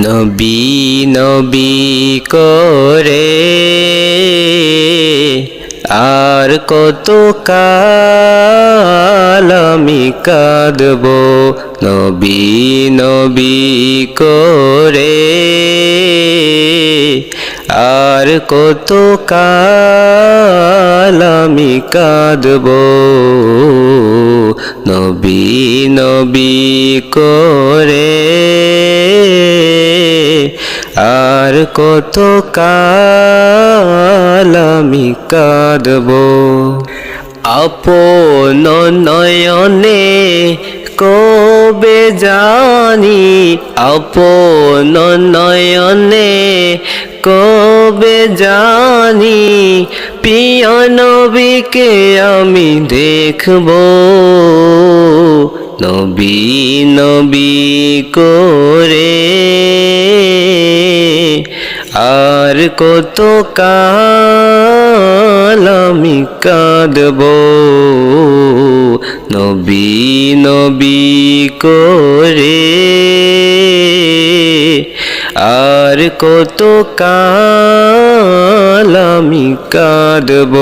নবী নবী করে আর কত কাল আমি কাঁদব, নবী নবী করে আর কত কাল আমি কাঁদব, নবী নবী করে আর কত কাল আমি কাঁদব। আপন নয়নে কবে জানি, আপন নয়নে কবে জানি প্রিয় নবীকে আমি দেখব, নবী নবী করে আর কত কাল আমি কাঁদব, নবী নবী করে আর কত কাল আমি কাঁদব।